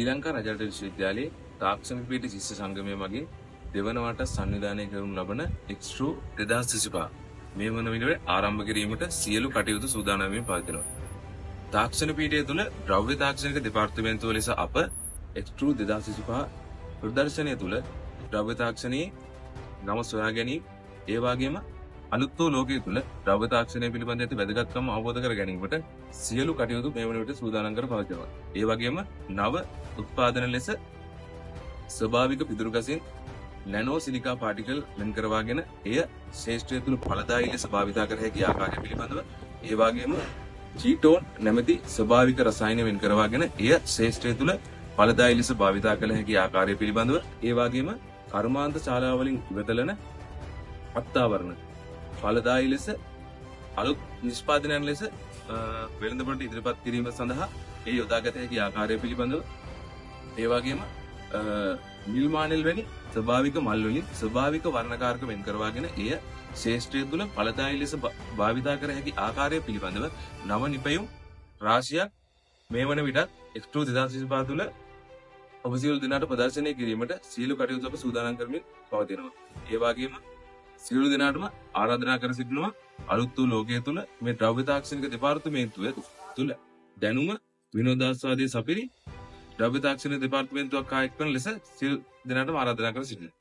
ලංකා රජරට විශ්වවිද්‍යාලයේ තාක්ෂණ පීඨ ශිෂ්‍ය සංගමය මගින් දෙවන වට සංවිධානය කරනු ලබන එක්ස්ට්‍රෝ 2025 මේ වන විට ආරම්භ කිරීමට සියලු කටයුතු සූදානම්ව පවතිනවා. තාක්ෂණ පීඨය තුළ ද්‍රව්‍ය තාක්ෂණික දෙපාර්තමේන්තුව ලෙස අප එක්ස්ට්‍රෝ 2025 ප්‍රදර්ශනය තුළ ද්‍රව්‍ය තාක්ෂණයේ නම සොයා ගැනීම ඒ වගේම අලුත් වූ ලෝකයේ තුල ද්‍රව්‍ය තාක්ෂණය පිළිබඳ ඇති වැදගත්කම අවබෝධ කර ගැනීමට සියලු කටයුතු මේ වන විට සූදානම් කර පවතිනවා. ඒ වගේම නව උත්පාදන ලෙස ස්වභාවික පිදුරු ගසින් නැනෝ සිලිකා පාටිකල් වෙන් කරවාගෙන එය ශේෂ්ත්‍රය තුල ඵලදායී ලෙස භාවිත කර හැකි ආකාරය පිළිබඳව ඒ වගේම කීටෝන් නැමැති ස්වභාවික රසායන වෙන් කරවාගෙන එය ශේෂ්ත්‍රය තුල ඵලදායී ලෙස භාවිත කළ හැකි ආකාරය පිළිබඳව ඒ වගේම කර්මාන්ත ශාලාවලින් ඉවතලන අත්තාවරණ ඵලදායී ලෙස අලුත් නිෂ්පාදනයන් ලෙස වෙළඳපොළට ඉදිරිපත් කිරීම සඳහා ඒ යොදාගත හැකි ආකාරය පිළිබඳව ඒ වගේම නිල්මානෙල් වැනි ස්වභාවික මල් වලින් ස්වභාවික වර්ණකාරක වෙන් කරවාගෙන එය ශේෂ්ත්‍රය තුළ ඵලදායී ලෙස භාවිත කර හැකි ආකාරය පිළිබඳව නව නිපැයුම් රාශියක් මේ වන විටත් එක්ස්ට්‍රෝ 2025 තුළ ඔබ සියලු දෙනාට ප්‍රදර්ශනය කිරීමට සියලු කටයුතු අප සූදානම් කරමින් පවතිනවා. ඒ වගේම සියලු දෙනාටම ආරාධනා කර සිටිනවා අලුත් වූ ලෝකයේ තුල මේ ද්‍රව්‍ය තාක්ෂණික දෙපාර්තමේන්තුව තුල දැනුම විනෝදාස්වාදයේ සපිරි ද්‍රව්‍ය තාක්ෂණික දෙපාර්තමේන්තුවක් ආයත් කරන ලෙස සියලු දෙනාටම ආරාධනා කර සිටිනවා.